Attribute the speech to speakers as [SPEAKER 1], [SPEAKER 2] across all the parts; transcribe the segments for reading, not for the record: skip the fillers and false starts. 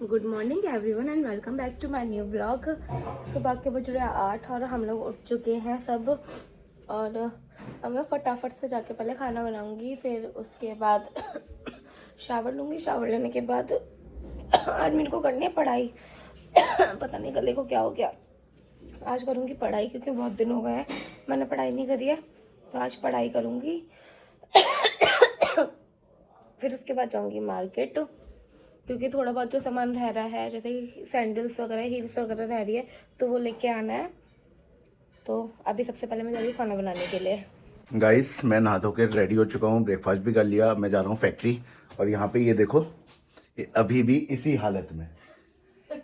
[SPEAKER 1] Good morning everyone and welcome back to my new vlog. सुबह के बज रहे 8 और हम लोग उठ चुके हैं सब। और अब मैं फटाफट से जाके पहले खाना बनाऊंगी, फिर उसके बाद शावर लूँगी। शावर लेने के बाद आज मेरे को करनी है पढ़ाई। पता नहीं गले को क्या हो गया। आज करूँगी पढ़ाई क्योंकि बहुत दिन हो गए हैं मैंने पढ़ाई नहीं करी है, तो आज पढ़ाई करूँगी। फिर उसके बाद जाऊँगी मार्केट क्योंकि थोड़ा बहुत जो सामान रह रहा है, जैसे सैंडल्स वगैरह, हील्स वगैरह रह रही है, तो वो लेके आना है। तो अभी सबसे पहले मैं जा रही हूँ खाना बनाने के लिए।
[SPEAKER 2] गाइस, मैं नहा धो के रेडी हो चुका हूँ, ब्रेकफास्ट भी कर लिया। मैं जा रहा हूँ फैक्ट्री। और यहाँ पे ये देखो, ये अभी भी इसी हालत में,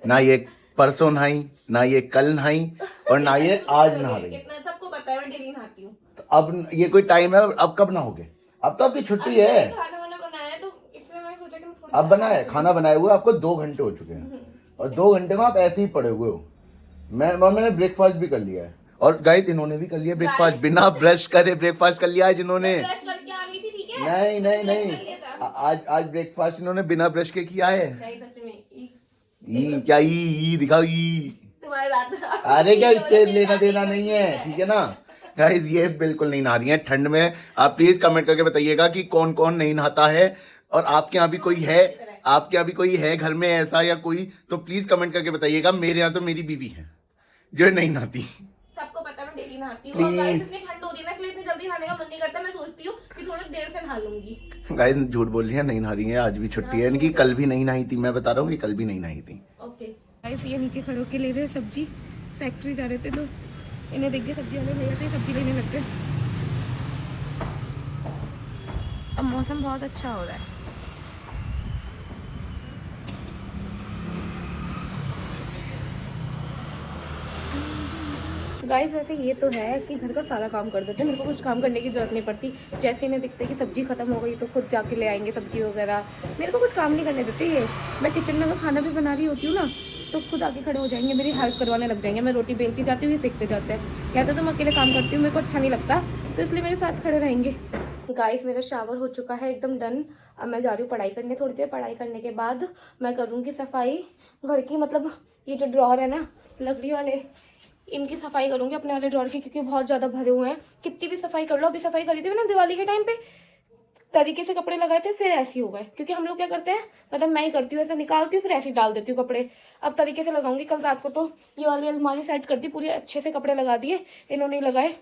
[SPEAKER 2] ना ये परसों नहाई, ना ये कल नहाई, और ना ये आज नहा रही।
[SPEAKER 1] कितना सबको पता है मैं डेली नहाती हूँ।
[SPEAKER 2] तो अब ये कोई टाइम है? अब कब नहाओगे? अब तो आपकी छुट्टी है।
[SPEAKER 1] खाना वाना बनाया तो इसलिए मैं सोचा कि मैं थोड़ी
[SPEAKER 2] अब बनाया खाना बनाए हुए आपको 2 घंटे हो चुके हैं, और 2 घंटे में आप ऐसे ही पड़े हुए हो। मैंने ब्रेकफास्ट भी कर लिया है, और गाइस इन्होंने भी कर लिया ब्रेकफास्ट, बिना ब्रश करे ब्रेकफास्ट कर लिया आज इन्होंने।
[SPEAKER 1] ब्रश करके आ गई थी, ठीक है?
[SPEAKER 2] नहीं, आज ब्रेकफास्ट इन्होंने बिना ब्रश के किया है।
[SPEAKER 1] नहीं सच में
[SPEAKER 2] क्या ई दिखाओ ई।
[SPEAKER 1] तुम्हारे साथ
[SPEAKER 2] अरे क्या, इससे लेना देना नहीं है, ठीक है ना। गाइस ये बिल्कुल नहीं नहा रही है ठंड में। आप प्लीज कमेंट करके बताइएगा कि कौन कौन नहीं नहाता है, और आपके यहाँ भी कोई है, आपके यहाँ भी कोई है घर में ऐसा या कोई, तो प्लीज कमेंट करके बताइएगा। मेरे यहाँ तो मेरी बीवी है जो नहीं नहाती।
[SPEAKER 1] सबको पता है मैं डेली नहाती हूँ। और गाइस इतनी ठंड होती है ना, इसलिए इतनी जल्दी नहाने का मन नहीं करता। मैं सोचती हूँ कि थोड़ी देर से नहा लूंगी।
[SPEAKER 2] गाइस झूठ बोल रही है, नहीं नहा रही है, आज भी छुट्टी है इनकी। कल भी नहीं नहाई थी, मैं बता रहा हूँ कि कल भी नहीं नहाई थी।
[SPEAKER 1] ओके गाइस, ये नीचे खड़े होके ले रहे सब्जी। फैक्ट्री जा रहे थे तो इन्हें देख के सब्जी वाले भैया थे, सब्जी लेने लग गए। अब मौसम बहुत अच्छा हो रहा है। गाइस वैसे ये तो है कि घर का सारा काम कर देते हैं, मेरे को कुछ काम करने की जरूरत नहीं पड़ती। जैसे इन्हें दिखता है कि सब्जी खत्म हो गई तो खुद जाके ले आएंगे सब्जी वगैरह। मेरे को कुछ काम नहीं करने देते ये। मैं किचन में अगर खाना भी बना रही होती हूँ ना, तो खुद आके खड़े हो जाएंगे, मेरी हेल्प करवाने लग जाएंगे। मैं रोटी बेलती जाती हूँ, ये सीखते जाते हैं। कहते तुम अकेले काम करती हूँ, मेरे को अच्छा नहीं लगता, तो इसलिए मेरे साथ खड़े रहेंगे। गाइस मेरा शावर हो चुका है एकदम डन। अब मैं जा रही हूँ पढ़ाई करने। थोड़ी देर पढ़ाई करने के बाद मैं करूँगी सफाई घर की। मतलब ये जो ड्रॉर है ना लकड़ी वाले, इनकी सफाई करूँगी, अपने वाले ड्रॉर की, क्योंकि बहुत ज़्यादा भरे हुए हैं। कितनी भी सफाई कर लो। अभी सफाई करी थी मैंने दिवाली के टाइम पे, तरीके से कपड़े लगाए थे, फिर ऐसे हो गए। क्योंकि हम लोग क्या करते हैं, मतलब मैं ही करती हूँ, ऐसे निकालती हूँ फिर ऐसे डाल देती हूँ कपड़े। अब तरीके से लगाऊंगी। कल रात को तो ये वाली अलमारी सेट कर दी, पूरी अच्छे से कपड़े लगा दिए, इन्होंने लगाए,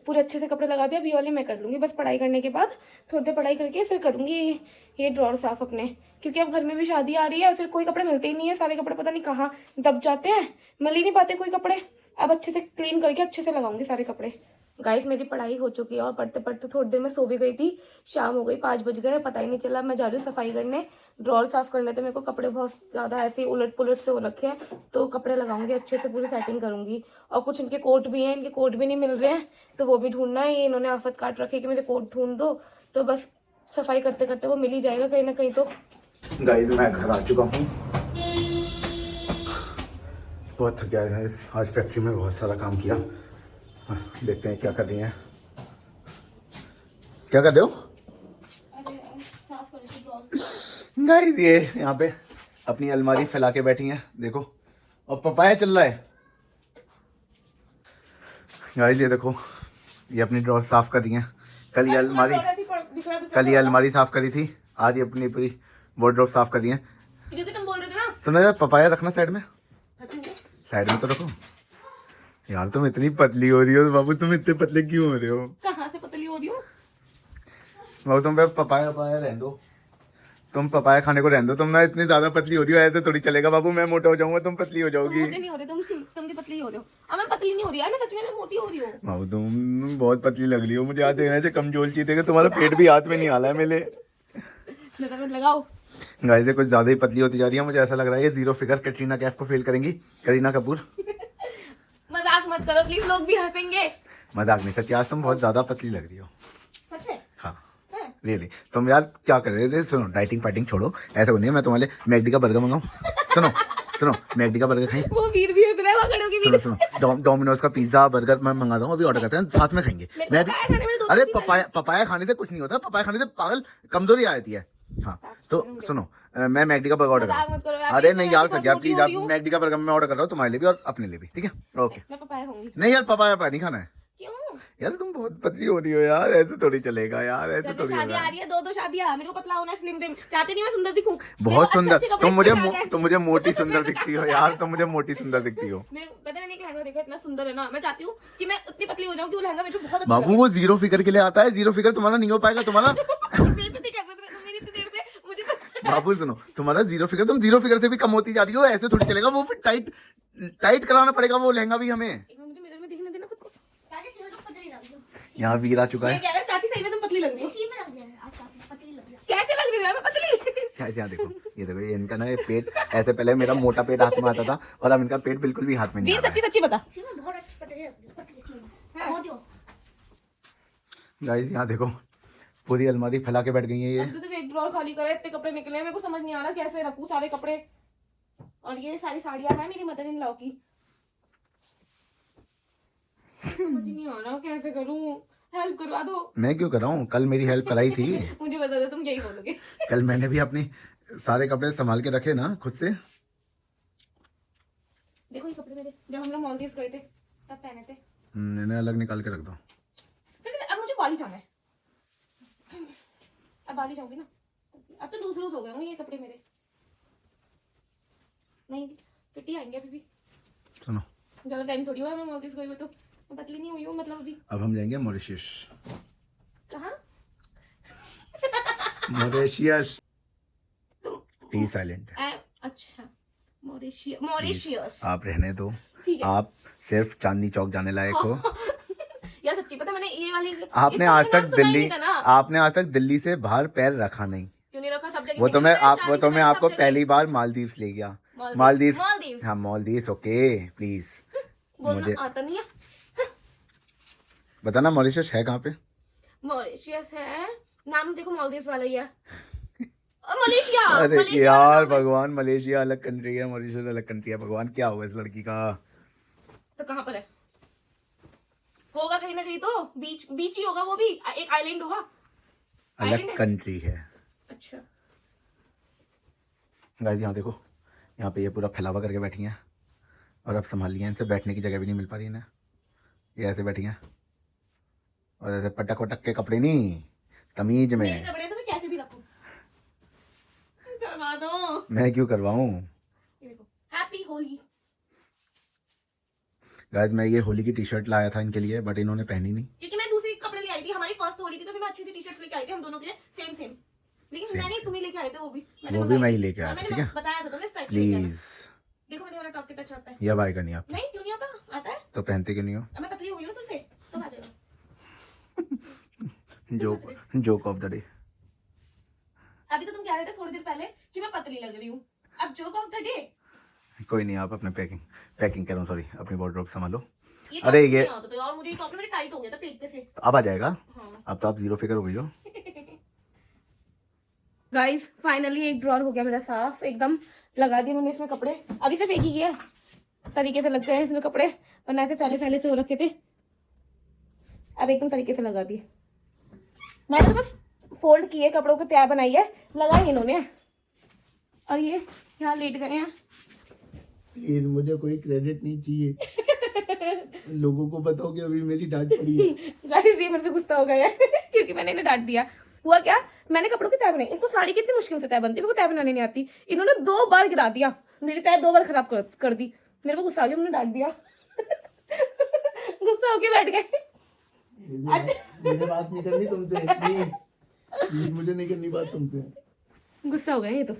[SPEAKER 1] पूरे अच्छे से कपड़े लगा दिए। अब ये वाली मैं कर लूँगी बस पढ़ाई करने के बाद। थोड़ी देर पढ़ाई करके फिर करूँगी ये ड्रॉर साफ अपने, क्योंकि अब घर में भी शादी आ रही है, फिर कोई कपड़े मिलते ही नहीं है। सारे कपड़े पता नहीं कहाँ दब जाते हैं, मिल ही नहीं पाते कोई कपड़े। अब अच्छे से क्लीन करके अच्छे से लगाऊंगी सारे कपड़े। गाइस मेरी पढ़ाई हो चुकी है, और पढ़ते पढ़ते थोड़ी देर में सो भी गई थी। शाम हो गई, 5 बज गए, पता ही नहीं चला। मैं जा रही हूँ सफाई करने, ड्रॉर साफ करने थे मेरे को। कपड़े बहुत ज़्यादा ऐसे उलट पुलट से हो रखे हैं, तो कपड़े लगाऊंगी अच्छे से, पूरी सेटिंग करूंगी। और कुछ इनके कोट भी हैं, इनके कोट भी नहीं मिल रहे हैं, तो वो भी ढूंढना है। ये इन्होंने आफत काट रखी है कि मेरे कोट ढूंढ दो, तो बस सफाई करते करते वो मिल ही जाएगा कहीं ना कहीं। तो
[SPEAKER 2] गाइस मैं घर आ चुका हूँ, बहुत थक गया गाइस। आज फैक्ट्री में बहुत सारा काम किया। देखते हैं क्या कर रही हैं। क्या कर रहे हो गाइस? ये यहाँ पे अपनी अलमारी फैला के बैठी हैं, देखो, और पपाया चल रहा है। गाइस ये देखो, ये अपनी ड्रॉर साफ कर रही हैं। कल ये अलमारी साफ करी थी, आज ये अपनी पूरी वार्डरोब साफ कर रही हैं।
[SPEAKER 1] क्योंकि तुम बोल रहे थे ना,
[SPEAKER 2] तुमने यार पपाया रखना साइड में, साइड में तो रखो यार। तुम इतनी पतली हो रही हो बाबू, तुम इतने पतले क्यों हो रहे हो?
[SPEAKER 1] कहाँ से पतली हो रही हूँ
[SPEAKER 2] बाबू? तुम पपाया रहने दो, तुम पपाया खाने को रहने दो। तुम ना इतनी ज्यादा पतली हो रही हो, ऐसे थोड़ी चलेगा बाबू। मैं मोटा हो जाऊंगा, तुम पतली हो जाओगी।
[SPEAKER 1] मोटे नहीं हो रहे तुम भी पतली हो रहे हो। अब मैं पतली नहीं हो रही यार, मैं सच में मैं मोटी हो रही हूँ।
[SPEAKER 2] बाबू तुम बहुत पतली लग रही हो मुझे। याद देना चाहिए, कमजोर चीज है, तुम्हारा पेट भी हाथ में नहीं आ रहा है मेरे।
[SPEAKER 1] नजर मत लगाओ।
[SPEAKER 2] गाइस ये कुछ ज्यादा ही पतली होती जा रही है, मुझे ऐसा लग रहा है ये 0 फिगर कैटरीना कैफ को फेल करेंगी। करीना कपूर,
[SPEAKER 1] मजाक मत करो प्लीज, लोग भी हंसेंगे।
[SPEAKER 2] मजाक नहीं, सच आज तुम बहुत ज्यादा पतली लग रही हो।
[SPEAKER 1] सच में?
[SPEAKER 2] हाँ रियली। तुम यार क्या कर रहे थे? सुनो, डाइटिंग फाइटिंग छोड़ो, ऐसा नहीं है। मैं तुम्हारे मैकडी का बर्गर मंगाऊं? सुनो मैकडी का बर्गर खाएं।
[SPEAKER 1] वो वीर भी उतरा है, वो खड़े होके वीर।
[SPEAKER 2] सुनो डोमिनोज का पिज्जा बर्गर मैं मंगाता हूँ, अभी ऑर्डर करते हैं, साथ में खाएंगे। मैं भी, अरे पपाया खाने से कुछ नहीं होता, पपाया खाने से पागल कमजोरी आ जाती है। हाँ तो सुनो, मैं मैकडी का बर्गर ऑर्डर
[SPEAKER 1] मजाक मत
[SPEAKER 2] कर
[SPEAKER 1] करो
[SPEAKER 2] रहा
[SPEAKER 1] यार,
[SPEAKER 2] हूँ। अरे
[SPEAKER 1] मैं
[SPEAKER 2] नहीं यार,
[SPEAKER 1] बहुत
[SPEAKER 2] सच यार
[SPEAKER 1] मोटी
[SPEAKER 2] प्लीज,
[SPEAKER 1] हो
[SPEAKER 2] आप
[SPEAKER 1] रही हूँ।
[SPEAKER 2] मैकडी का बर्गर मैं ऑर्डर कर रहा हूँ तुम्हारे लिए भी और अपने लिए भी, ठीक है? ओके।
[SPEAKER 1] मैं पपाया होंगी।
[SPEAKER 2] नहीं यार, पापा नहीं खाना है
[SPEAKER 1] क्यों?
[SPEAKER 2] यार, तुम बहुत पतली हो रही हो यार, ऐसे थोड़ी चलेगा यार, ऐसे
[SPEAKER 1] घर में
[SPEAKER 2] थोड़ी
[SPEAKER 1] शादियां आ
[SPEAKER 2] होगा।
[SPEAKER 1] रही है, दो शादियां, मेरे को पतला होना है, स्लिम ट्रिम चाहती नहीं, मैं सुंदर दिखूं।
[SPEAKER 2] बहुत सुंदर, तुम मुझे मोटी सुंदर
[SPEAKER 1] मेरे को
[SPEAKER 2] दिखती हो
[SPEAKER 1] ताकत
[SPEAKER 2] यार,
[SPEAKER 1] है।
[SPEAKER 2] तुम मुझे मोटी सुंदर दिखती हो।
[SPEAKER 1] पता है मैंने एक लहंगा देखा, इतना सुंदर है ना, मैं चाहती हूँ कि मैं उतनी पतली हो जाऊं कि वो लहंगा मुझे बहुत अच्छा
[SPEAKER 2] बाबू वो जीरो फिगर के लिए आता है, जीरो फिगर तुम्हारा नहीं हो पाएगा तुम्हारा।
[SPEAKER 1] लगे। बेइज्जती कर रहे थे तुम मेरी इतनी देर से, मुझे पता है।
[SPEAKER 2] बाबू सुनो, तुम्हारा जीरो फिगर, तुम जीरो फिगर से भी कम होती जा रही हो, ऐसे थोड़ी चलेगा। वो फिर टाइट टाइट कराना पड़ेगा वो लहंगा भी हमें।
[SPEAKER 1] एक बार मुझे मिरर में देखने देना खुद को।
[SPEAKER 2] यहाँ वीर आ चुका
[SPEAKER 1] ये
[SPEAKER 2] है।
[SPEAKER 1] कह रहा है चाची सही में तुम पतली लग रही हो। कैसे लग रही हो मैं पतली?
[SPEAKER 2] ऐसे यहाँ देखो, ये इनका ना ये पेट, ऐसे पहले मेरा मोटा पेट हाथ में आता था और अब इनका पेट बिल्कुल भी हाथ में नहीं
[SPEAKER 1] वीर
[SPEAKER 2] आ रहा
[SPEAKER 1] सच्ची सच्ची बता।
[SPEAKER 2] गाइस यहाँ देखो, पूरी अलमारी फैला के बैठ गई है ये।
[SPEAKER 1] अब तो सिर्फ एक ड्रॉर खाली करे, इतने कपड़े निकले हैं, मेरे को समझ नहीं आ रहा कैसे रखूं सारे कपड़े। और ये सारी साड़ियां हैं मेरी मदर इन लॉ की, समझ नहीं आ रहा कैसे करूं, हेल्प करवा दो।
[SPEAKER 2] मैं क्यों कर रहा हूँ, कल मेरी हेल्प कराई थी।
[SPEAKER 1] मुझे बता दो, तुम यही बोलोगे।
[SPEAKER 2] कल मैंने भी अपनी सारे कपड़े संभाल के रखे ना खुद से।
[SPEAKER 1] देखो ये कपड़े मेरे, जब हम लोग मालदीव गए थे तब पहने थे।
[SPEAKER 2] मैंने अलग निकाल के रख दो।
[SPEAKER 1] फिर अब मुझे बाली जाना है, अब बाली जाऊंगी ना। अब तो लूज हो गए होंगे ये कपड़े मेरे, नहीं फिट ही आएंगे अभी भी।
[SPEAKER 2] सुनो,
[SPEAKER 1] ज्यादा टाइम थोड़ी हुआ है मैं मालदीव गई हुई, तो मैं पतली नहीं हुई हूँ मतलब अभी।
[SPEAKER 2] अब हम जाएंगे मॉरिशस।
[SPEAKER 1] कहाँ?
[SPEAKER 2] मॉरिशस,
[SPEAKER 1] तुम
[SPEAKER 2] टी साइलेंट है।
[SPEAKER 1] अच्छा मॉरिशियस।
[SPEAKER 2] आप रहने दो,
[SPEAKER 1] ठीक है।
[SPEAKER 2] आप सिर्फ चांदनी चौक जाने लायक हो।
[SPEAKER 1] यार सच्ची पता है, मैंने ये वाली
[SPEAKER 2] आपने
[SPEAKER 1] इसका
[SPEAKER 2] आज
[SPEAKER 1] नाम
[SPEAKER 2] तक
[SPEAKER 1] सुना ही
[SPEAKER 2] दिल्ली,
[SPEAKER 1] नहीं था ना।
[SPEAKER 2] आपने आज तक दिल्ली से बाहर पैर रखा नहीं।
[SPEAKER 1] क्यों नहीं रखा? सब जगह
[SPEAKER 2] वो तो मैं
[SPEAKER 1] निकलता है,
[SPEAKER 2] आप, वो
[SPEAKER 1] शादी
[SPEAKER 2] तो
[SPEAKER 1] से
[SPEAKER 2] मैं
[SPEAKER 1] पहले
[SPEAKER 2] आपको
[SPEAKER 1] सब जगह।
[SPEAKER 2] पहली बार मालदीव्स ले गया।
[SPEAKER 1] मालदीव्स।
[SPEAKER 2] हाँ मालदीव्स, ओके प्लीज।
[SPEAKER 1] बोलना
[SPEAKER 2] मुझे
[SPEAKER 1] आता नहीं है।
[SPEAKER 2] बताना मॉरिशस है कहाँ पे?
[SPEAKER 1] मॉरिशियस है नाम, देखो मालदीव्स वाला ही है। और मलेशिया।
[SPEAKER 2] अरे
[SPEAKER 1] मलेशिया
[SPEAKER 2] यार
[SPEAKER 1] वाला नाम है।
[SPEAKER 2] भगवान, मलेशिया अलग कंट्री है, मॉरिशस अलग कंट्री है। भगवान क्या हुआ इस लड़की का?
[SPEAKER 1] तो कहाँ पर है? होगा कहीं ना कहीं, तो बीच बीच ही होगा, वो भी एक आइलैंड होगा। आइलैंड
[SPEAKER 2] अलग
[SPEAKER 1] है?
[SPEAKER 2] कंट्री है।
[SPEAKER 1] अच्छा
[SPEAKER 2] गाइस यहाँ देखो, यहाँ पे ये पूरा फैलावा करके बैठी हैं और अब संभाल लिया, इनसे बैठने की जगह भी नहीं मिल पा रही इन्हें। ये ऐसे बैठी हैं और ऐसे पटक वटक के कपड़े नहीं, तमीज
[SPEAKER 1] मेरे
[SPEAKER 2] में।
[SPEAKER 1] कपड़े तो मैं कैसे भी रखूं, करवा दो।
[SPEAKER 2] मैं क्यों करवाऊं?
[SPEAKER 1] ये देखो, हैप्पी होली।
[SPEAKER 2] गाइस मैं ये होली की टी शर्ट लाया था इनके लिए, बट इन्होंने पहनी नहीं।
[SPEAKER 1] क्योंकि मैं दूसरी कपड़े ले आई थी, हमारी फर्स्ट होली थी, तो फिर मैं अच्छी सी टी शर्ट्स लेके आई थी हम दोनों के लिए, सेम सेम। लेकिन
[SPEAKER 2] Same,
[SPEAKER 1] मैंने तुम्हें लेके आए थे वो भी,
[SPEAKER 2] वो भी मैं ही लेके आया था,
[SPEAKER 1] मैंने
[SPEAKER 2] ठीक है?
[SPEAKER 1] बताया था तुम्हें इस टाइप के लेके आना।
[SPEAKER 2] प्लीज।
[SPEAKER 1] देखो मेरे वाला टॉप कितना अच्छा आता है।
[SPEAKER 2] ये अब आएगा नहीं आप
[SPEAKER 1] नहीं क्यों नहीं आता? आता है।
[SPEAKER 2] तो पहनते क्यों नहीं हो?
[SPEAKER 1] अब मैं पतली हो गई हूँ फिर से, तो आ जाएगा।
[SPEAKER 2] Joke of the day.
[SPEAKER 1] अभी तो तुम कह रहे थे थोड़ी देर पहले कि मैं पतली लग रही हूँ, अब जोक ऑफ द डे।
[SPEAKER 2] कोई नहीं, आप अपने पैकिंग करो, सॉरी अपनी वार्डरोब संभालो।
[SPEAKER 1] ये
[SPEAKER 2] अरे
[SPEAKER 1] top
[SPEAKER 2] ये-
[SPEAKER 1] नहीं आता था यार मुझे, ये टॉप मेरे टाइट हो गया था पेट पे से।
[SPEAKER 2] तो अब आ जाएगा।
[SPEAKER 1] हाँ
[SPEAKER 2] अब तो आप जीरो फिगर हो गई हो।
[SPEAKER 1] गाइस फाइनली एक ड्रॉर हो गया मेरा साफ एकदम, लगा दिए मैंने इसमें कपड़े। अभी सिर्फ एक ही किया तरीके से लग गए इसमें कपड़े, वरना ऐसे फैले फैले से हो रखे थे, अब एकदम तरीके से लगा दिए। मैंने तो बस फोल्ड किए कपड़ों को, तैयार बनाई है, लगाई इन्होंने, और ये यहाँ लेट गए हैं।
[SPEAKER 2] प्लीज मुझे कोई क्रेडिट नहीं चाहिए। लोगों को बताओ कि अभी मेरी डांट पड़ी है।
[SPEAKER 1] गाइस ये मेरे से गुस्सा हो गया है क्योंकि मैंने इन्हें डांट दिया। हुआ क्या, मैंने कपड़ों की तय बनाई, इनको साड़ी कितनी मुश्किल से तय बनती है, मेरे को तय बनाने नहीं आती। इन्होंने 2 बार गिरा दिया, मेरी तय 2 बार खराब कर दी। मेरे को गुस्सा आ गया, उन्होंने डांट दिया। गुस्सा होके बैठ गए। अच्छा
[SPEAKER 2] मुझे बात नहीं करनी तुमसे, प्लीज मुझे नहीं करनी बात तुमसे।
[SPEAKER 1] गुस्सा हो गया ये तो,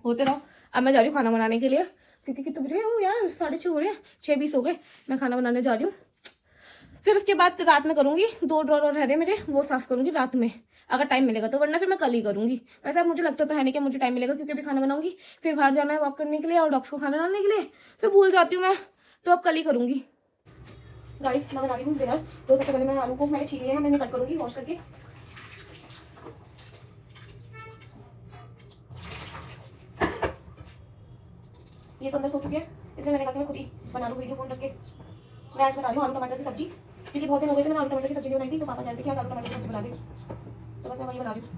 [SPEAKER 1] होते रहो। अब मैं जा रही हूँ खाना बनाने के लिए, क्योंकि कितने बजे हो यार, 6:30 हो रहे हैं, 6:20 हो गए। मैं खाना बनाने जा रही हूँ, फिर उसके बाद रात में करूँगी। 2 ड्रॉर और रह रहे मेरे, वो साफ करूँगी रात में अगर टाइम मिलेगा तो, वरना फिर मैं कल ही करूँगी। वैसे अब मुझे लगता तो है नहीं कि मुझे टाइम मिलेगा, क्योंकि अभी खाना बनाऊंगी, फिर बाहर जाना है वॉक करने के लिए और डॉग्स को खाना डालने के लिए, फिर भूल जाती हूँ मैं, तो अब कल ही करूँगी। गाइस मैं बना रही हूँ डिनर। तो सबसे पहले मैं आलू को मैंने छील लिया है, मैंने कट करूँगी वॉश करके। ये तो अंदर सो चुके हैं, इसलिए मैंने कहा कि मैं खुद ही बना लूँ वीडियो फोन रख के। मैं आज बना रही हूँ आलू टमाटर की सब्जी, क्योंकि बहुत दिन हो गए थे मैंने आलू टमाटर की सब्जी नहीं बनाई थी, तो पापा कह रहे थे कि आज आलू टमाटर की सब्जी बना दे, तो बस मैं वही बना रही हूँ।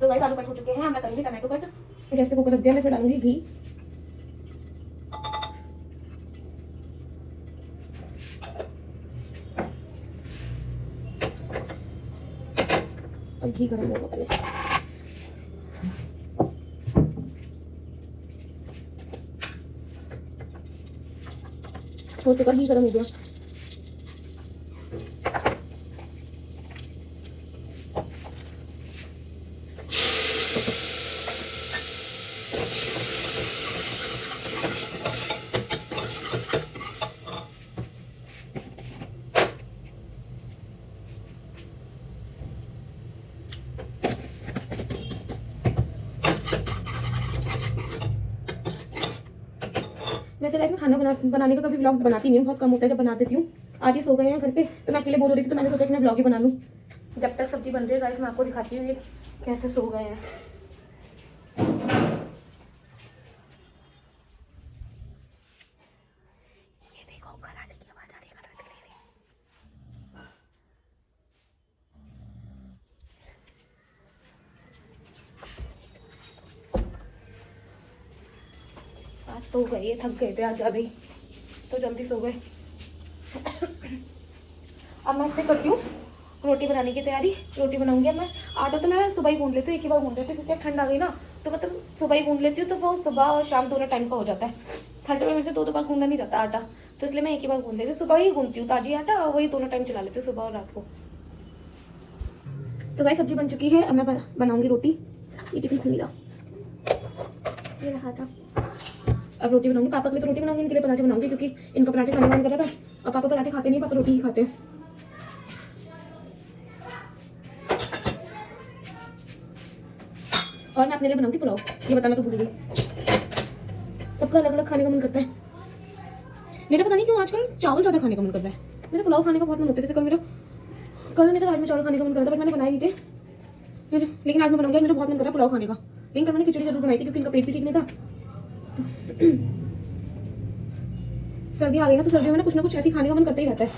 [SPEAKER 1] तो गाइस आलू कट हो चुके हैं, अब मैं करूंगी टमाटो कट। गैस पे कुकर रख दिया, मैं फिर डालूंगी घी। अब घी गर्म होगा पहले। हो चुका, घी गर्म हो गया। वैसे गाइस मैं खाना बनाने का कभी व्लॉग बनाती नहीं हूँ, बहुत कम होता है जब बना देती हूँ। आज ये सो गए हैं घर पे, तो मैं अकेले बोल रही थी, तो मैंने सोचा कि मैं व्लॉग ही बना लूँ। जब तक सब्जी बन रही है गाइस मैं आपको दिखाती हूँ ये कैसे सो गए हैं। ये देखो कराटे की आवाज आ रही है, कराटे ले रही है। आज सो गए, ये थक गए थे आज ज़्यादा ही, तो जल्दी सो गए। अब मैं इतने करती हूँ रोटी बनाने की तैयारी। रोटी बनाऊंगी अब मैं। आटा तो मैं सुबह ही गूंद लेती हूँ, एक ही बार गूंद लेती हूँ, क्योंकि अब ठंड आ गई ना, तो मतलब सुबह ही गूंद लेती हूँ, तो वो सुबह और शाम दोनों टाइम का हो जाता है। ठंड में मेरे से दो बार गूंदा नहीं जाता आटा, तो इसलिए मैं एक ही बार गूंद लेती हूँ। सुबह ही गूंदती हूँ ताजी आटा, और वही दोनों टाइम चला लेती हूँ, सुबह और रात को। तो गाइस सब्जी बन चुकी है, अब मैं बनाऊंगी रोटी। ये टिफिन खुल गया, ये रहा था। अब रोटी बनाऊंगी, पापा के लिए तो रोटी बनाऊंगी, इनके लिए पराठे बनाऊंगी, क्योंकि इनका पराठे खाने का मन कर रहा था। अब पापा पराठे खाते नहीं, पापा रोटी ही खाते हैं। और मैं अपने लिए बनाऊंगी पुलाव, ये बताना तो भूल गई। सबका अलग अलग खाने का मन करता है। मेरा पता नहीं क्यों आजकल चावल ज़्यादा खाने का मन कर रहा है। मेरा पुलाव खाने का बहुत मन होता है। जैसे कल मेरा राजमा चावल खाने का मन कर रहा था, बट मैंने बनाए नहीं थे फिर, लेकिन आज मैं बनाऊंगी। मेरा बहुत मन कर रहा है पुलाव खाने का, लेकिन कल मैंने खिचड़ी जरूर बनाई थी, क्योंकि इनका पेट भी ठीक नहीं था। सर्दी आ गई ना, तो सर्दियों में ना कुछ ऐसी खाने का मन करता ही रहता है,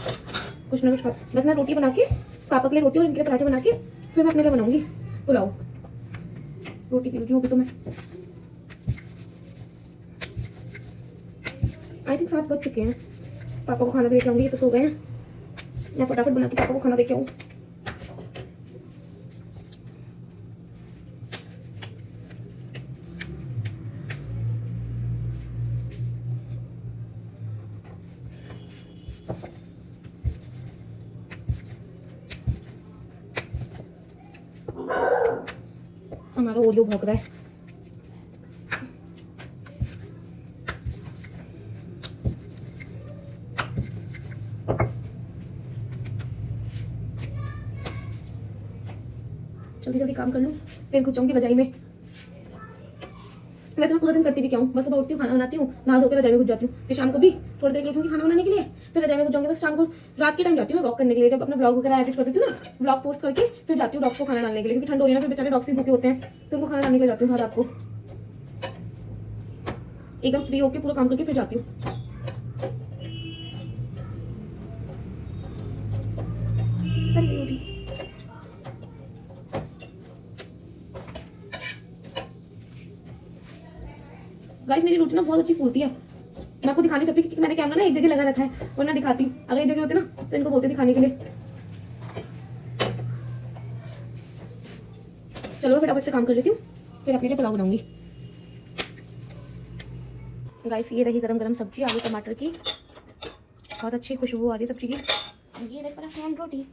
[SPEAKER 1] कुछ ना कुछ। बस मैं रोटी बना के, पापा के लिए रोटी और इनके लिए पराठे बना के, फिर मैं अपने लिए बनाऊंगी पुलाव। रोटी पी रही हूँ तो मैं। आई थिंक 7 बज चुके हैं। पापा को खाना दे के आऊँगी, ये तो सो गए हैं। मैं फटाफट बना के पापा को खाना दे के आऊँ। हमारा ओरियो भौंक रहा है। जल्दी जल्दी काम कर लूँ, फिर घुस जाऊंगी रजाई में। वैसे मैं पूरा दिन करती भी क्या हूँ, बस सुबह उठती हूँ, खाना बनाती हूँ, नहा धोकर रजाई में घुस जाती हूँ। फिर शाम को भी थोड़ी देर के लिए उठूंगी खाना बनाने के लिए, फिर रजाई में घुस जाऊंगी। बस शाम को रात के टाइम जाती हूँ मैं वॉक करने के लिए, जब अपना ब्लॉग वगैरह एडिट करती हूँ ना, ब्लॉग पोस्ट करके फिर जाती हूँ डॉग को खाना डालने के लिए, क्योंकि ठंड हो रही है ना, फिर बेचारे डॉग्स भी भूखे होते हैं, तो उनको खाना डालने के लिए जाती हूँ रात को। एकदम फ्री होकर पूरा काम करके फिर जाती हूँ। गाइस मेरी रोटी ना बहुत अच्छी फूलती है। मैं आपको दिखा नहीं सकती, क्योंकि मैंने कैमरा ना एक जगह लगा रखा है, वरना दिखाती। अगर एक जगह होती ना, तो इनको बोलते दिखाने के लिए। चलो फटाफट से काम कर लेती हूँ, फिर अपने लिए पुलाव बनाऊंगी। गाइस ये रही गरम गरम सब्जी, आलू टमाटर की, बहुत अच्छी खुशबू आ रही है सब्जी की। ये रही पराठे एंड रोटी।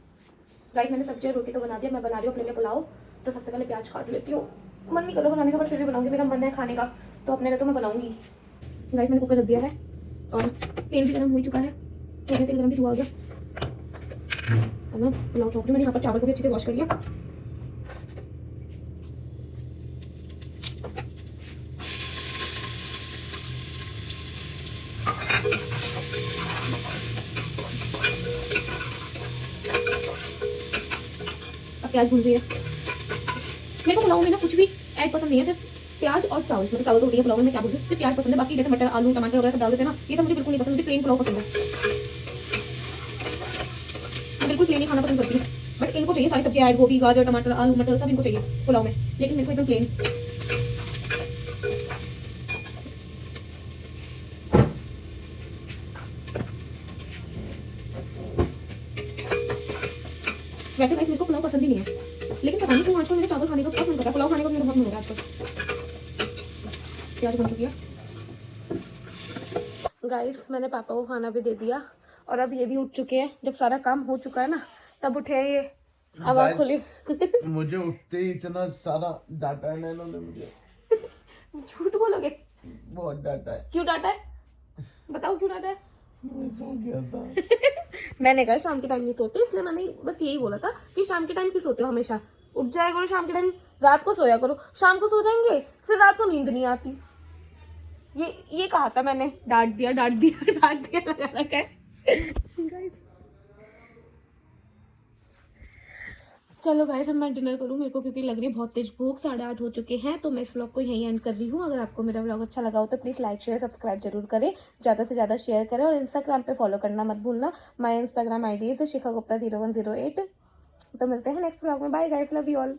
[SPEAKER 1] गाइस मैंने सब्जी और रोटी तो बना दिया, मैं बना रही हूँ अपने लिए पुलाव। तो सबसे पहले प्याज काट लेती हूँ। मन नहीं कर रहा बनाने का, पर फिर भी बनाऊंगी, मेरा मन है खाने का, तो अपने लिए तो मैं बनाऊंगी। गाइस मैंने कुकर रख दिया है, और तेल भी गर्म हो चुका है, थोड़ा तेल गर्म भी हुआ हो गया। और मैं पुलाव चौक मैंने यहाँ पर चावल को भी अच्छे से वॉश कर लिया। अब प्याज भून रही है। मेरे को पुलाव में ना कुछ भी ऐड पसंद नहीं है, सिर्फ प्याज और चावल। मतलब चावल तो रोटी है, पुलाव में क्या बोलती हूँ, सिर्फ प्याज पसंद है। बाकी जैसे मटर आलू टमाटर वगैरह सब डाल देते हैं ना, ये सब मुझे बिल्कुल नहीं पसंद। मुझे प्लेन पुलाव पसंद है, मैं बिल्कुल प्लेन ही खाना पसंद करती हूँ। बट इनको चाहिए सारी सब्जियां ऐड, गोभी गाजर टमाटर आलू मटर सब इनको चाहिए पुलाव में, लेकिन मेरे को एकदम प्लेन। वैसे गाइस मेरे को पुलाव पसंद ही नहीं है, लेकिन पता नहीं क्यों आजकल मेरे चावल खाने का बहुत मन कर रहा है, पुलाव खाने का मेरा बहुत मन हो रहा है आजकल। प्याज बन चुकी है गाइस, मैंने पापा को खाना भी दे दिया और अब ये भी उठ चुके हैं। जब सारा काम हो चुका है ना तब उठे हैं ये। अब आप खोली।
[SPEAKER 2] मुझे उठते ही इतना सारा डांटा है ना इन्होंने मुझे।
[SPEAKER 1] झूठ बोलोगे?
[SPEAKER 2] बहुत डांटा है।
[SPEAKER 1] क्यों डांटा है? बताओ क्यों डांटा है?
[SPEAKER 2] मैं सो गया था।
[SPEAKER 1] मैंने कहा शाम के टाइम नहीं सोते, इसलिए मैंने बस यही बोला था कि शाम के टाइम क्यों सोते हो हमेशा, उठ जाया करो शाम के टाइम, रात को सोया करो। शाम को सो जाएंगे फिर रात को नींद नहीं आती। ये कहा था मैंने, डांट दिया लगा रखा है। Guys. चलो गाइस अब मैं डिनर करूँ, मेरे को क्योंकि लग रही है बहुत तेज भूख, 8:30 हो चुके हैं। तो मैं इस व्लॉग को यहीं एंड कर रही हूँ। अगर आपको मेरा व्लॉग अच्छा लगा हो तो प्लीज़ लाइक शेयर सब्सक्राइब जरूर करें, ज़्यादा से ज़्यादा शेयर करें और इंस्टाग्राम पे फॉलो करना मत भूलना। माय इंस्टाग्राम ID है शिखा गुप्ता 0108। तो मिलते हैं नेक्स्ट व्लॉग में। Bye guys, love you all.